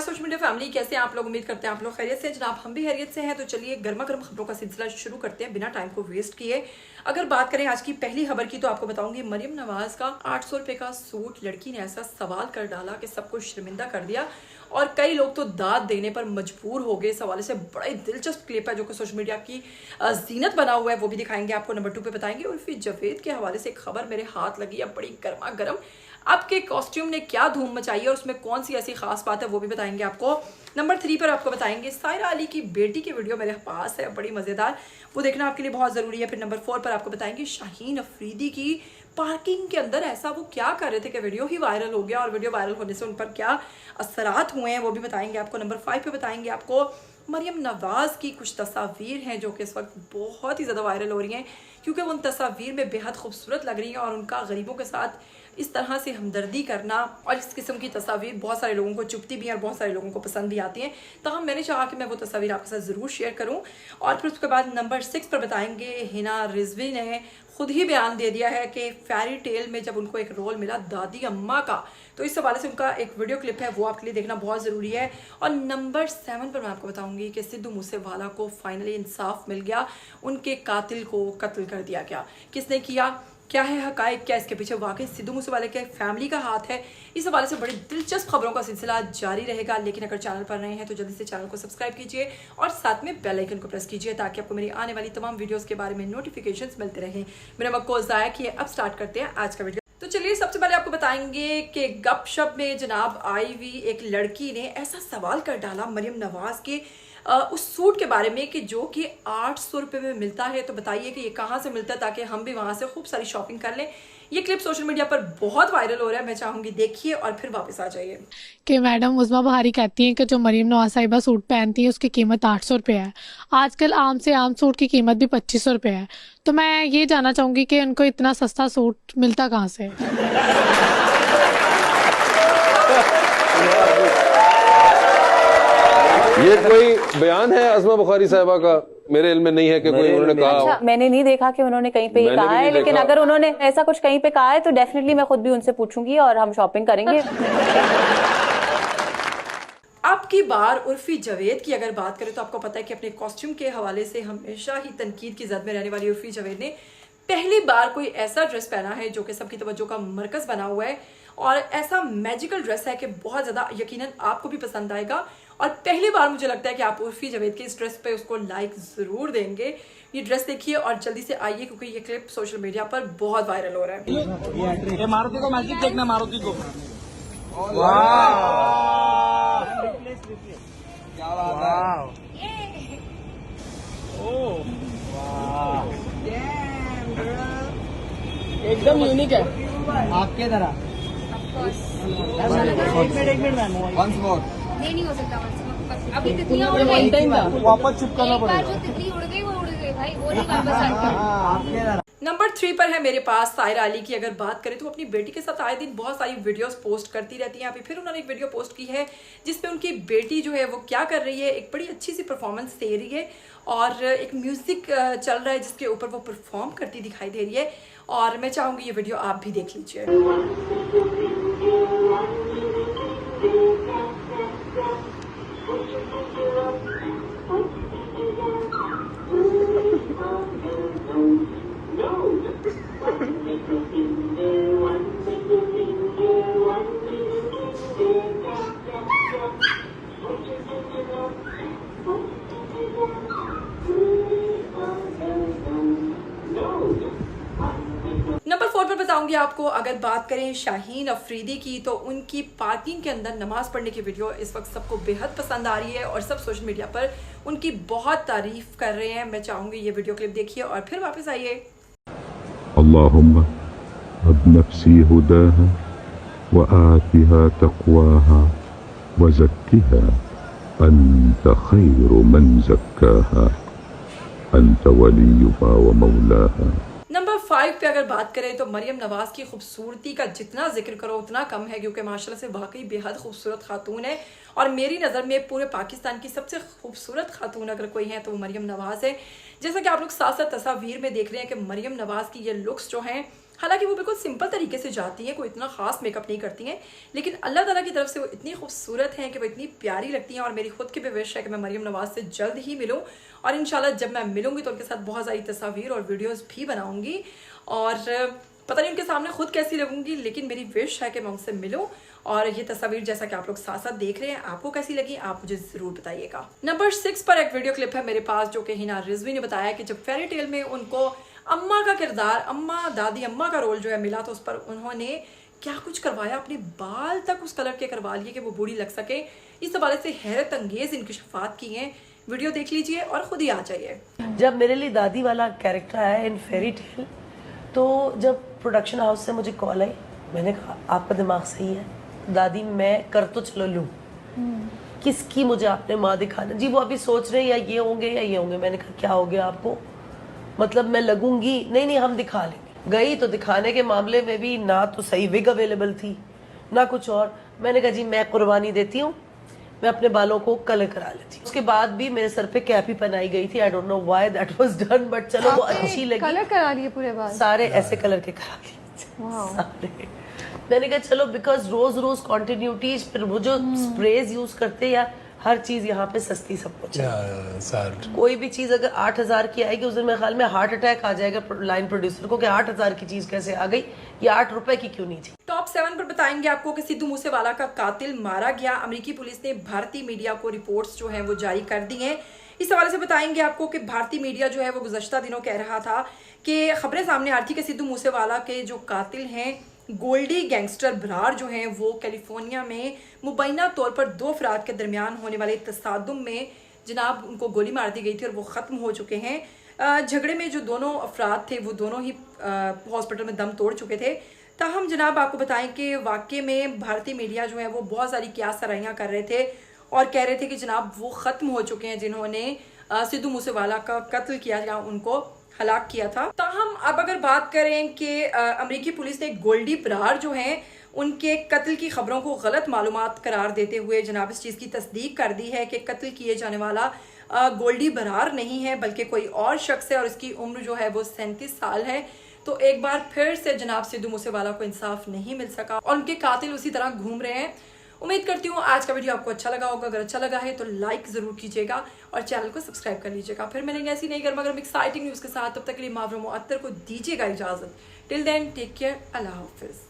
My social media family, कैसे हैं आप लोग? उम्मीद करते हैं आप लोग खैरियत से हैं। जनाब हम भी खैरियत से हैं। तो चलिए गर्मा गर्म खबरों का सिलसिला शुरू करते हैं बिना टाइम को वेस्ट किए। अगर बात करें आज की पहली खबर की तो आपको बताऊंगी मरियम नवाज का 800 रुपए का सूट। लड़की ने ऐसा सवाल कर डाला कि सबको शर्मिंदा कर दिया और कई लोग तो दाद देने पर मजबूर हो गए। इस हवाले से बड़ा ही दिलचस्प क्लिप है जो कि सोशल मीडिया की जीनत बना हुआ है, वो भी दिखाएंगे आपको। नंबर 2 पे बताएंगे उर्फी जावेद के हवाले से खबर मेरे हाथ लगी है, बड़ी गर्मा गर्म। आपके कॉस्ट्यूम ने क्या धूम मचाई है और उसमें कौन सी ऐसी खास बात है, वो भी बताएंगे आपको। नंबर 3 पर आपको बताएंगे सायरा अली की बेटी की वीडियो मेरे पास है, बड़ी मजेदार, वो देखना आपके लिए बहुत जरूरी है। फिर नंबर 4 पर आपको बताएंगे शाहीन अफरीदी की पार्किंग के अंदर ऐसा वो क्या कर रहे थे कि वीडियो ही वायरल हो गया और वीडियो वायरल होने से उन पर क्या असरात हुए हैं, वो भी बताएंगे आपको। नंबर 5 पे बताएंगे आपको मरियम नवाज की कुछ तस्वीर हैं जो कि इस वक्त बहुत ही ज़्यादा वायरल हो रही हैं, क्योंकि वो उन तस्वीर में बेहद खूबसूरत लग रही हैं और उनका गरीबों के साथ इस तरह से हमदर्दी करना और इस किस्म की तस्वीर बहुत सारे लोगों को चुभती भी हैं और बहुत सारे लोगों को पसंद भी आती हैं। तमाम मैंने चाहा कि मैं वो तस्वीर आपके साथ ज़रूर शेयर करूं। और फिर उसके बाद नंबर 6 पर बताएंगे हिना रिजवी ने खुद ही बयान दे दिया है कि फेरी टेल में जब उनको एक रोल मिला दादी अम्मा का, तो इस हवाले से उनका एक वीडियो क्लिप है, वो आपके लिए देखना बहुत ज़रूरी है। और नंबर 7 पर मैं आपको बताऊंगी कि सिद्धू मूसेवाला को फाइनली इंसाफ मिल गया, उनके कातिल को कत्ल कर दिया गया। किसने किया, क्या है हकायक, क्या इसके पीछे वाकई सिद्धू मूसेवाले के फैमिली का हाथ है, इस हवाले से बड़ी दिलचस्प खबरों का सिलसिला जारी रहेगा। लेकिन अगर चैनल पर नए हैं तो जल्दी से चैनल को सब्सक्राइब कीजिए और साथ में बेल आइकन को प्रेस कीजिए ताकि आपको मेरी आने वाली तमाम वीडियोस के बारे में नोटिफिकेशंस मिलते रहें। मेरा वक्त को ज़ाया किए, अब स्टार्ट करते हैं आज का वीडियो। तो चलिए सबसे पहले आपको बताएंगे कि गपशप में जनाब आई हुई एक लड़की ने ऐसा सवाल कर डाला मरियम नवाज के उस सूट के बारे में कि जो कि 800 रुपये में मिलता है। तो बताइए कि ये कहाँ से मिलता है ताकि हम भी वहाँ से खूब सारी शॉपिंग कर लें। ये क्लिप सोशल मीडिया पर बहुत वायरल हो रहा है, मैं चाहूंगी देखिए और फिर वापस आ जाइए। कि मैडम उज़मा बहारी कहती हैं कि जो मरीम नवाज साहिबा सूट पहनती है उसकी कीमत 800 रुपये है। आजकल आम से आम सूट की कीमत भी 2500 रुपये है। तो मैं ये जानना चाहूँगी कि उनको इतना सस्ता सूट मिलता कहाँ से? ये कोई बयान है अज़मा बुखारी साहिबा का? मेरे इल्म में नहीं है कि कोई उन्होंने कहा। अच्छा, मैंने नहीं देखा कि उन्होंने कहीं पे ये कहा है, लेकिन अगर उन्होंने ऐसा कुछ कहीं पे कहा है तो डेफिनेटली मैं खुद भी उनसे पूछूंगी और हम शॉपिंग करेंगे। अब की बार उर्फी जावेद की अगर बात करें तो आपको पता है कि अपने कॉस्ट्यूम के हवाले से हमेशा ही तनकीद की जद में रहने वाली उर्फी जावेद ने पहली बार कोई ऐसा ड्रेस पहना है जो कि सबकी तवज्जो का मरकज बना हुआ है और ऐसा मैजिकल ड्रेस है कि बहुत ज्यादा यकीनन आपको भी पसंद आएगा। और पहली बार मुझे लगता है कि आप उर्फी जावेद के इस ड्रेस पे उसको लाइक जरूर देंगे। ये ड्रेस देखिए और जल्दी से आइए क्योंकि ये क्लिप सोशल मीडिया पर बहुत वायरल हो रहा है। ये मारुति को मैजिक देखना, मारुति को। क्या बात है। एकदम यूनिक है आपके तरह। एक मिनट मैम, वंस मोर। नहीं हो सकता अभी तितलियां उड़ गई, वापस चिपकाना पड़ेगा। जो तितली उड़ गई वो उड़ गई भाई, वो नहीं वापस आती। नंबर 3 पर है मेरे पास सायरा अली की। अगर बात करें तो अपनी बेटी के साथ आए दिन बहुत सारी वीडियोस पोस्ट करती रहती हैं। अभी फिर उन्होंने एक वीडियो पोस्ट की है जिसमें उनकी बेटी जो है वो क्या कर रही है, एक बड़ी अच्छी सी परफॉर्मेंस दे रही है और एक म्यूजिक चल रहा है जिसके ऊपर वो परफॉर्म करती दिखाई दे रही है। और मैं चाहूंगी ये वीडियो आप भी देख लीजिए। नंबर 4 पर बताऊंगी आपको, अगर बात करें शाहीन अफरीदी की तो उनकी पार्किंग के अंदर नमाज पढ़ने की वीडियो इस वक्त सबको बेहद पसंद आ रही है और सब सोशल मीडिया पर उनकी बहुत तारीफ कर रहे हैं। मैं चाहूंगी ये वीडियो क्लिप देखिए और फिर वापस आइए। अल्लाहुम्मा हब नफ्सी हुदाहा व आतिहा तक़वाहा व ज़क्किहा अंत खैरु मन ज़क्काहा अंत वलियुहा व मौलाहा। नंबर 5 पे अगर बात करें तो मरियम नवाज की खूबसूरती का जितना जिक्र करो उतना कम है, क्योंकि माशाल्लाह से वाकई बेहद खूबसूरत खातून है और मेरी नज़र में पूरे पाकिस्तान की सबसे खूबसूरत खातून अगर कोई है तो वो मरियम नवाज है। जैसा कि आप लोग साथ साथ तस्वीर में देख रहे हैं कि मरियम नवाज की ये लुक्स जो हैं हालांकि वो बिल्कुल सिंपल तरीके से जाती हैं, कोई इतना खास मेकअप नहीं करती हैं, लेकिन अल्लाह ताला की तरफ से वो इतनी खूबसूरत हैं कि वो इतनी प्यारी लगती हैं। और मेरी खुद की भी विश है कि मैं मरियम नवाज से जल्द ही मिलूं, और इंशाल्लाह जब मैं मिलूंगी तो उनके साथ बहुत सारी तस्वीर और वीडियोस भी बनाऊंगी, और पता नहीं उनके सामने खुद कैसी लगूंगी, लेकिन मेरी विश है कि मैं उनसे मिलूं। और ये तस्वीर जैसा कि आप लोग साथ साथ देख रहे हैं, आपको कैसी लगी आप मुझे जरूर बताइएगा। नंबर 6 पर एक वीडियो क्लिप है मेरे पास, जो कि हिना रिजवी ने बताया कि जब फेरी टेल में उनको अम्मा का किरदार, दादी अम्मा का रोल जो है मिला, तो उस पर उन्होंने क्या कुछ करवाया, अपने बाल तक उस कलर के करवा लिए कि वो बूढ़ी लग सके। इस हवाले से हैरत अंगेज इंकशाफात की हैं, वीडियो देख लीजिए और खुद ही आ जाइए। जब मेरे लिए दादी वाला कैरेक्टर आया इन फेरी टेल, तो जब प्रोडक्शन हाउस से मुझे कॉल आई, मैंने कहा आपका दिमाग सही है दादी, मैं कर तो चलो लूँ, किसकी मुझे आपने माँ दिखाना। जी वो अभी सोच रहे हैं या ये होंगे या ये होंगे। मैंने कहा क्या हो गया आपको, मतलब मैं लगूंगी? नहीं हम दिखा लेंगे। गई तो दिखाने के मामले में भी ना तो सही विग अवेलेबल थी ना कुछ और। मैंने कहा जी मैं कुर्बानी देती हूँ, मैं अपने बालों को कलर करा लेती हूँ। उसके बाद भी मेरे सर पे कैप ही पहनाई गई थी, I don't know why that was done, but चलो वो अच्छी लगी। कलर करा लिए पूरे बाल सारे ऐसे कलर के करा लिए सारे। मैंने कहा चलो बिकॉज रोज कॉन्टिन्यूटीज, फिर वो जो स्प्रेज यूज करते हैं या हर चीज यहाँ पे सस्ती सब कुछ है। कोई भी चीज अगर 8,000 की आएगी, उस दिन मेरे ख्याल में हार्ट अटैक आ जाएगा लाइन प्रोड्यूसर को कि 8,000 की चीज कैसे आ गई, ये 8 रुपए की क्यों नहीं थी। टॉप 7 पर बताएंगे आपको कि सिद्धू मूसेवाला का कातिल मारा गया। अमेरिकी पुलिस ने भारतीय मीडिया को रिपोर्ट्स जो है वो जारी कर दी हैं। इस हवाले से बताएंगे आपको कि भारतीय मीडिया जो है वो गुज़श्ता दिनों कह रहा था कि खबरें सामने आ रही थी कि सिद्धू मूसेवाला के जो कातिल हैं गोल्डी गैंगस्टर बरार जो हैं वो कैलिफोर्निया में मुबैना तौर पर 2 अफराद के दरमियान होने वाले तसादुम में जनाब उनको गोली मार दी गई थी और वो ख़त्म हो चुके हैं। झगड़े में जो दोनों अफराद थे वो दोनों ही हॉस्पिटल में दम तोड़ चुके थे। ताहम जनाब आपको बताएं कि वाकई में भारतीय मीडिया जो है वो बहुत सारी कियास सराहियाँ कर रहे थे और कह रहे थे कि जनाब वो ख़त्म हो चुके हैं जिन्होंने सिद्धू मूसेवाला का कत्ल किया या उनको हलाक किया था। ताहम अब अगर बात करें कि अमेरिकी पुलिस ने गोल्डी बरार जो हैं उनके कत्ल की खबरों को गलत मालूमात करार देते हुए जनाब इस चीज़ की तस्दीक कर दी है कि कत्ल किए जाने वाला गोल्डी बरार नहीं है बल्कि कोई और शख्स है और इसकी उम्र जो है वो 37 साल है। तो एक बार फिर से जनाब सिद्धू मूसेवाला को इंसाफ नहीं मिल सका और उनके कातिल उसी तरह घूम रहे हैं। उम्मीद करती हूँ आज का वीडियो आपको अच्छा लगा होगा। अगर अच्छा लगा है तो लाइक ज़रूर कीजिएगा और चैनल को सब्सक्राइब कर लीजिएगा। फिर मिलेंगे ऐसी नई गर्मा गर्म एक्साइटिंग न्यूज़ के साथ। तब तक के लिए मावरा मुअत्तर को दीजिएगा इजाज़त। टिल देन टेक केयर, अल्लाह हाफिज़।